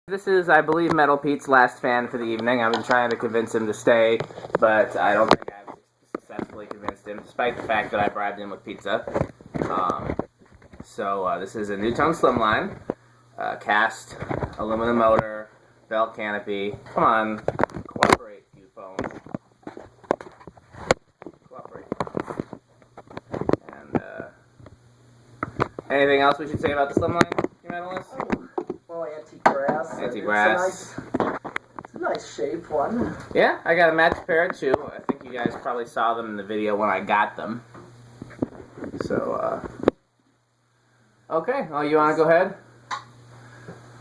This is, I believe, Metal Pete's last fan for the evening. I've been trying to convince him to stay, but I don't think I've successfully convinced him, despite the fact that I bribed him with pizza. This is a Nutone Slimline, cast aluminum motor, belt canopy. Come on, cooperate, you phones. Cooperate. And, anything else we should say about the Slimline, you medalist? Well, anti-grass. Anti-grass. It's a nice shape one. Yeah, I got a matched pair too. I think you guys probably saw them in the video when I got them. So, okay. Oh, you want to go ahead?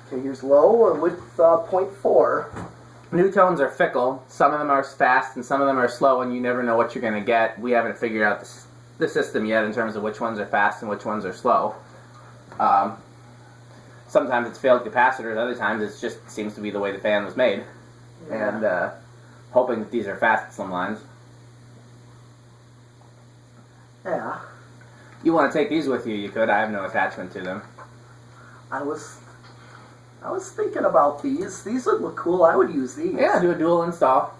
Okay, here's low with 0.4. Nutones are fickle. Some of them are fast and some of them are slow, and you never know what you're going to get. We haven't figured out the system yet in terms of which ones are fast and which ones are slow. Sometimes it's failed capacitors, other times it just seems to be the way the fan was made. Yeah. And hoping that these are fast slimlines. Yeah. You want to take these with you, you could. I have no attachment to them. I was thinking about these. These would look cool. I would use these. Yeah, do a dual install.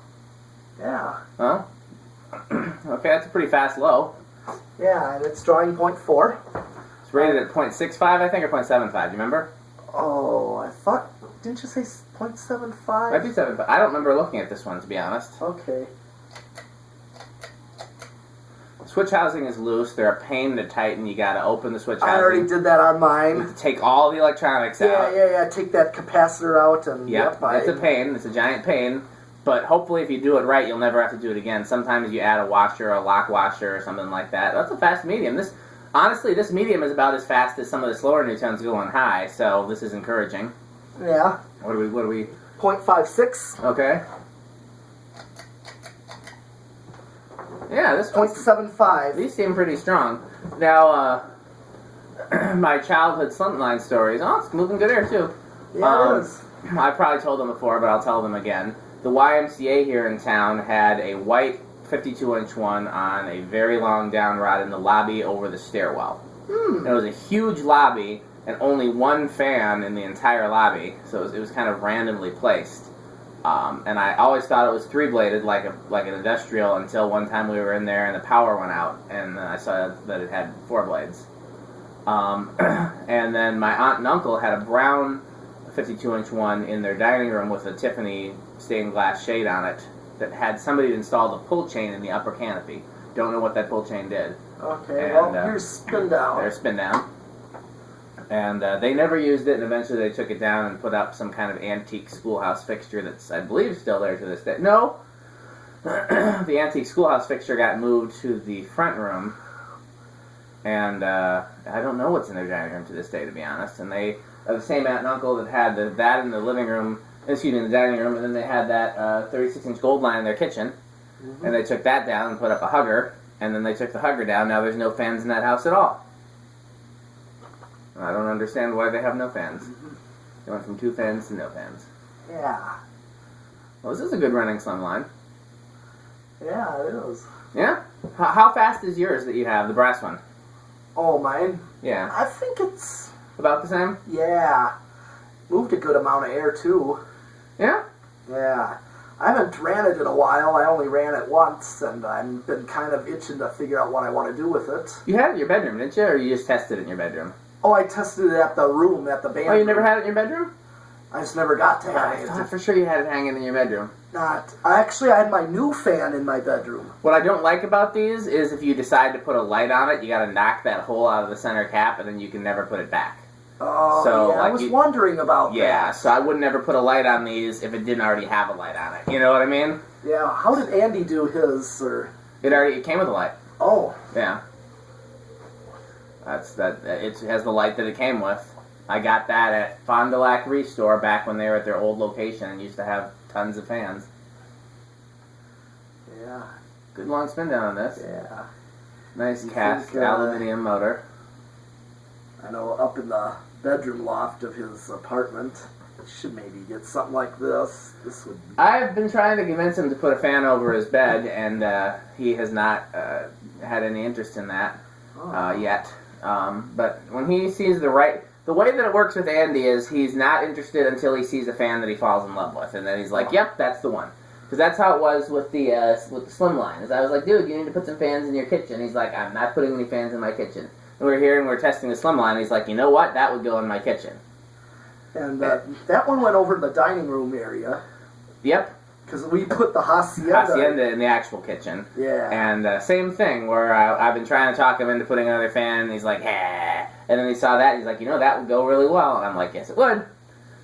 Yeah. Huh? Okay, that's a pretty fast low. Yeah, and it's drawing 0.4. It's rated at 0.65, I think, or 0.75. Do you remember? Oh, I thought... Didn't you say 0.75? Might be 7.5. I don't remember looking at this one, to be honest. Okay. Switch housing is loose. They're a pain to tighten. You gotta open the switch housing. I already did that on mine. You have to take all the electronics out. Yeah. Take that capacitor out and... Yep, it's a pain. It's a giant pain. But hopefully if you do it right, you'll never have to do it again. Sometimes you add a washer, a lock washer, or something like that. That's a fast medium. Honestly, this medium is about as fast as some of the slower Nutones going high, so this is encouraging. Yeah. What do we... 0.56. Okay. Yeah, this 0.75. These seem pretty strong. Now, my childhood Slimline stories. Oh, it's moving good air, too. Yeah, it is. I probably told them before, but I'll tell them again. The YMCA here in town had a white 52-inch one on a very long down rod in the lobby over the stairwell. It was a huge lobby and only one fan in the entire lobby, so it was kind of randomly placed. And I always thought it was three-bladed like an industrial until one time we were in there and the power went out, and I saw that it had 4 blades. And then my aunt and uncle had a brown 52-inch one in their dining room with a Tiffany stained glass shade on it that had somebody install the pull chain in the upper canopy. Don't know what that pull chain did. Okay, and, well, here's spin down. There's spin down. And they never used it, and eventually they took it down and put up some kind of antique schoolhouse fixture that's, I believe, still there to this day. No! The antique schoolhouse fixture got moved to the front room, and I don't know what's in their dining room to this day, to be honest. And they are the same aunt and uncle that had that in the living room, in the dining room, and then they had that 36-inch gold line in their kitchen, and they took that down and put up a hugger, and then they took the hugger down. Now there's no fans in that house at all. I don't understand why they have no fans. They went from 2 fans to no fans. Yeah. Well, this is a good running Slimline. Yeah, it is. Yeah? How fast is yours that you have, the brass one? Oh, mine? Yeah. I think it's... About the same? Yeah. Moved a good amount of air, too. Yeah? Yeah. I haven't ran it in a while. I only ran it once, and I've been kind of itching to figure out what I want to do with it. You had it in your bedroom, didn't you? Or you just tested it in your bedroom? Oh, I tested it at the room, at the band. Oh, you never had it in your bedroom? I just never got to have I it. thought for sure you had it hanging in your bedroom. Actually, I had my new fan in my bedroom. What I don't like about these is if you decide to put a light on it, you gotta knock that hole out of the center cap, and then you can never put it back. Oh, so, yeah, I was wondering about that. Yeah, so I would never put a light on these if it didn't already have a light on it. You know what I mean? Yeah, how did Andy do his, or... It came with a light. Oh. Yeah. It has the light that it came with. I got that at Fond du Lac Restore back when they were at their old location and used to have tons of fans. Yeah. Good long spin down on this. Yeah. Nice cast aluminium motor. I know up in the bedroom loft of his apartment, he should maybe get something like this. This would be... I've been trying to convince him to put a fan over his bed, and he has not had any interest in that yet. But when he sees the right... the way that it works with Andy is he's not interested until he sees a fan that he falls in love with, and then he's like, "Yep, that's the one." Because that's how it was with the Slimline. Is I was like, "Dude, you need to put some fans in your kitchen." He's like, "I'm not putting any fans in my kitchen." And we're here and we're testing the Slimline. He's like, "You know what? That would go in my kitchen." And that one went over to the dining room area. Yep. Because we put the hacienda in the actual kitchen. Yeah. And same thing, where I've been trying to talk him into putting another fan, and he's like, "Eh." And then he saw that, and he's like, "You know, that would go really well." And I'm like, "Yes, it would."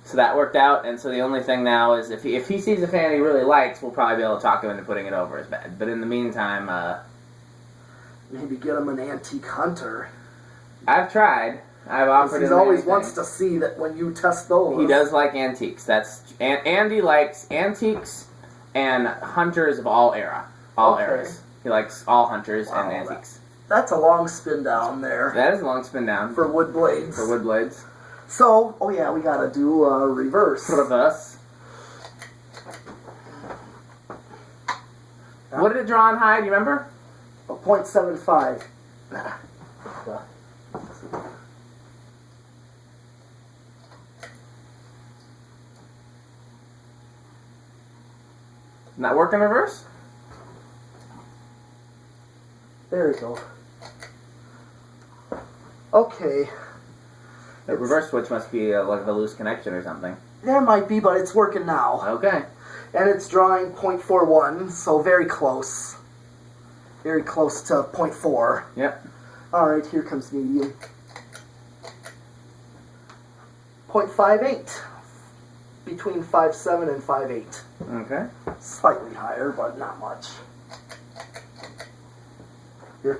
So that worked out, and so the only thing now is if he sees a fan he really likes, we'll probably be able to talk him into putting it over his bed. But in the meantime, maybe get him an antique hunter. I've tried. I've offered him. He always wants to see that when you test those. He does like antiques. Andy likes antiques and hunters of all eras. He likes all hunters and antiques. That's a long spin down there. That is a long spin down. For wood blades. So, we gotta do a reverse. Reverse. What did it draw on high? Do you remember? A 0.75. Not work in reverse? There we go. Okay. The reverse switch must be like a loose connection or something. There might be, but it's working now. Okay. And it's drawing 0.41, so very close. Very close to 0.4. Yep. Alright, here comes medium. 0.58. Between 5.7 and 5.8. Okay. Slightly higher, but not much. Here,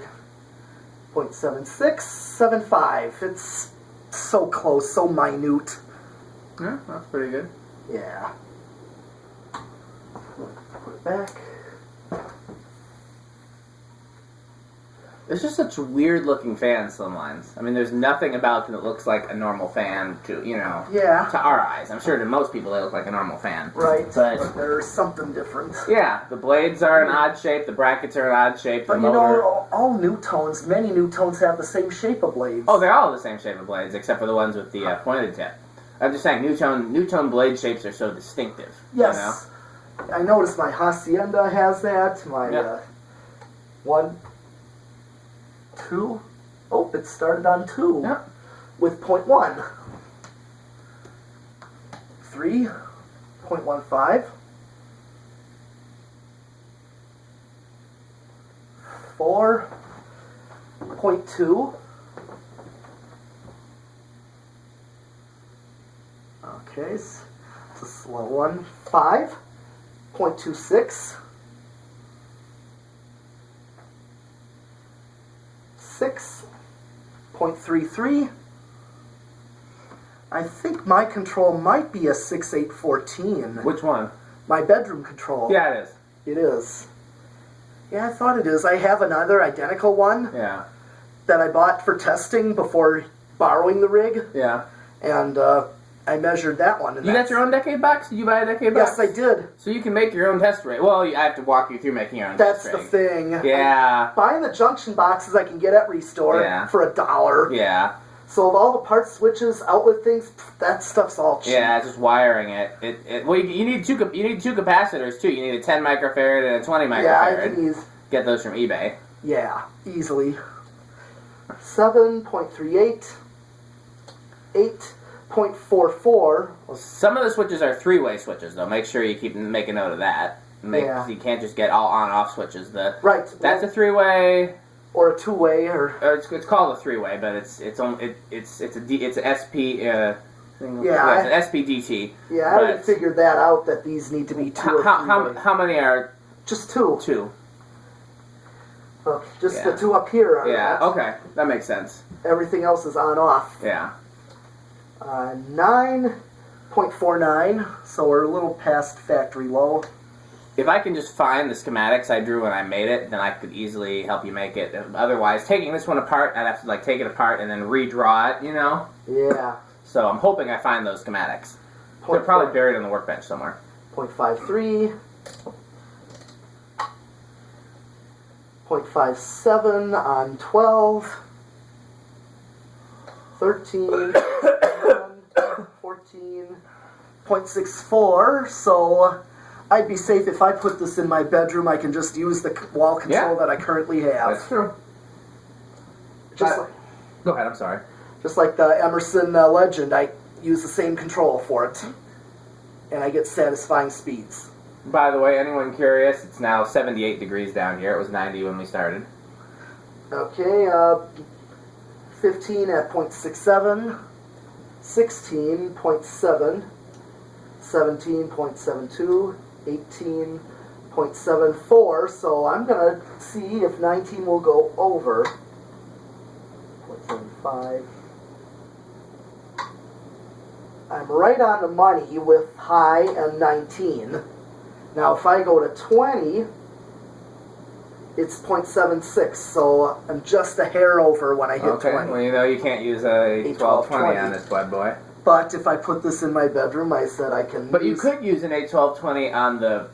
0.76, 7.5. It's so close, so minute. Yeah, that's pretty good. Yeah. Put it back. It's just such weird looking fan Slimlines. I mean, there's nothing about them that looks like a normal fan to, to our eyes. I'm sure to most people they look like a normal fan. Right, but there's something different. Yeah, the blades are an odd shape, the brackets are an odd shape, but all Nutones, many Nutones have the same shape of blades. Oh, they're all the same shape of blades, except for the ones with the pointed tip. I'm just saying, Nutone blade shapes are so distinctive. Yes. I noticed my Hacienda has that, my 1, 2. Oh, it started on 2. Yep. With 0.1. 3. 0.15. 4. 0.2. Okay, it's a slow one. 5. 0.26. 6.33. I think my control might be a 6814. Which one? My bedroom control. Yeah, it is. It is. Yeah, I thought it is. I have another identical one. Yeah. That I bought for testing before borrowing the rig. Yeah. And I measured that one. And you got your own decade box? Did you buy a decade box? Yes, I did. So you can make your own test rig. Well, I have to walk you through making your own test rig. That's the thing. Yeah. Buying the junction boxes I can get at Restore for $1. Yeah. So all the part switches, outlet things, that stuff's all cheap. Yeah, it's just wiring it. Well, you need two capacitors too. You need a 10 microfarad and a 20 microfarad. Yeah, I can get those from eBay. Yeah, easily. 7.38, 8.44. Well, some of the switches are three-way switches, though. Make sure you make a note of that. You can't just get all on-off switches. That's a three-way. Or a two-way, or it's called a three-way, but it's an SP. It's an SPDT. Yeah, I would figure that out. That these need to be two. How many are? Just two. Two. Okay, just the two up here. Okay, that makes sense. Everything else is on-off. Yeah. 9.49, so we're a little past factory low. If I can just find the schematics I drew when I made it, then I could easily help you make it. Otherwise, taking this one apart, I'd have to take it apart and then redraw it, Yeah. So I'm hoping I find those schematics. They're probably buried on the workbench somewhere. 0.53. 0.57 on 12. 13, 14.64. So I'd be safe if I put this in my bedroom. I can just use the wall control that I currently have. That's true. Go ahead, I'm sorry. Just like the Emerson Legend, I use the same control for it. And I get satisfying speeds. By the way, anyone curious, it's now 78 degrees down here. It was 90 when we started. Okay, 15 at 0.67, 16.7, 17.72, 18.74. So I'm going to see if 19 will go over. 0.75. I'm right on the money with high and 19. Now if I go to 20, it's 0.76, so I'm just a hair over when I hit 20. Well, you know you can't use a 1220 on this bad boy. But if I put this in my bedroom, I said I can. But you could use an A1220 on the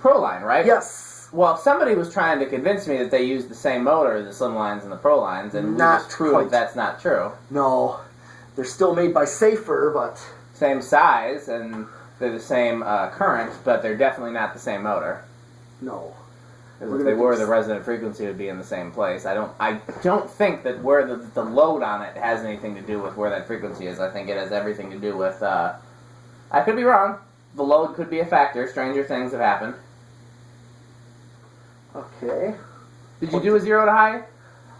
Pro line, right? Yes. Well, somebody was trying to convince me that they use the same motor, the Slim lines and the Pro lines, and we just proved that's not true. No, they're still made by Safer, but same size and they're the same current, but they're definitely not the same motor. No. If they were, the resonant frequency would be in the same place. I don't think that where the load on it has anything to do with where that frequency is. I think it has everything to do with. I could be wrong. The load could be a factor. Stranger things have happened. Okay. Did you do a 0 to high?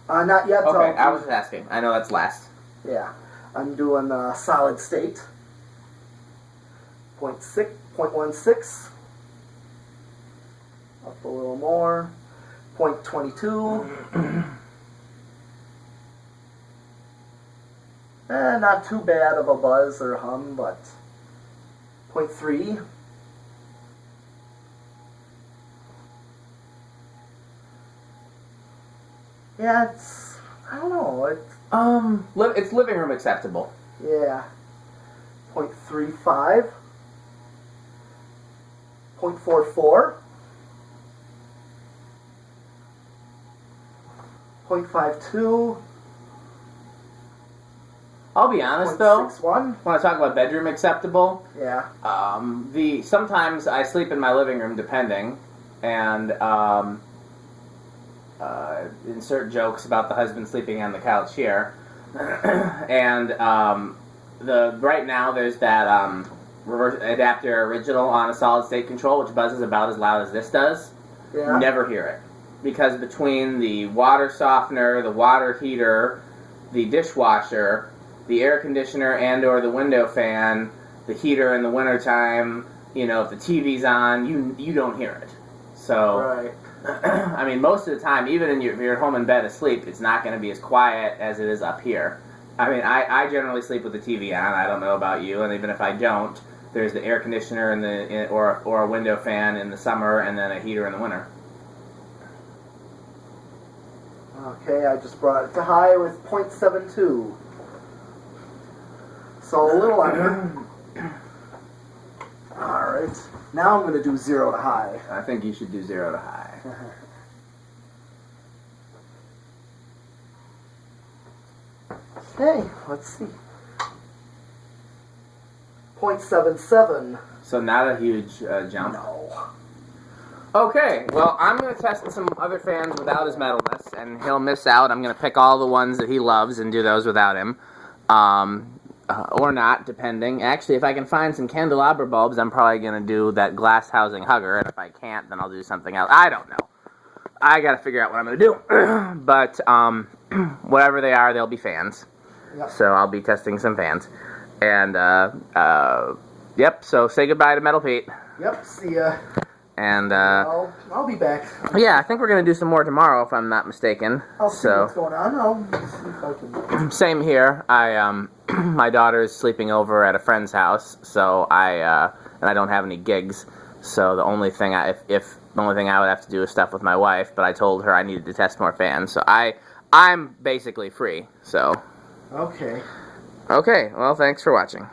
Not yet. Okay, I was asking. I know that's last. Yeah, I'm doing solid state. 0.16. Up a little more. 0.22. Not too bad of a buzz or hum, but 0.3. Yeah, I don't know. It's living room acceptable. Yeah. 0.35. 0.44. 0.52. I'll be honest though. 0.61. When I talk about bedroom acceptable, yeah. Sometimes I sleep in my living room, depending, and insert jokes about the husband sleeping on the couch here, and right now there's that reverse adapter original on a solid state control, which buzzes about as loud as this does. Yeah. Never hear it. Because between the water softener, the water heater, the dishwasher, the air conditioner and or the window fan, the heater in the wintertime, if the TV's on, you don't hear it. So, right. I mean, most of the time, even if you're at home in bed asleep, it's not going to be as quiet as it is up here. I mean, I generally sleep with the TV on. I don't know about you, and even if I don't, there's the air conditioner or a window fan in the summer, and then a heater in the winter. Okay, I just brought it to high with 0.72. So a little under. Alright, now I'm going to do 0 to high. I think you should do 0 to high. Okay, let's see. 0.77. So not a huge jump. No. Okay, well, I'm going to test some other fans without his metalness, and he'll miss out. I'm going to pick all the ones that he loves and do those without him. Or not, depending. Actually, if I can find some candelabra bulbs, I'm probably going to do that glass housing hugger, and if I can't, then I'll do something else. I don't know. I got to figure out what I'm going to do. But whatever they are, they'll be fans. Yep. So I'll be testing some fans. And, yep, so say goodbye to Metal Pete. Yep, see ya. And, I'll be back. Yeah, I think we're going to do some more tomorrow, if I'm not mistaken. I'll see what's going on. I'll see if I can... Same here. My daughter's sleeping over at a friend's house, so and I don't have any gigs, so the only thing I would have to do is stuff with my wife, but I told her I needed to test more fans, so I'm basically free, so. Okay. Okay, well, thanks for watching.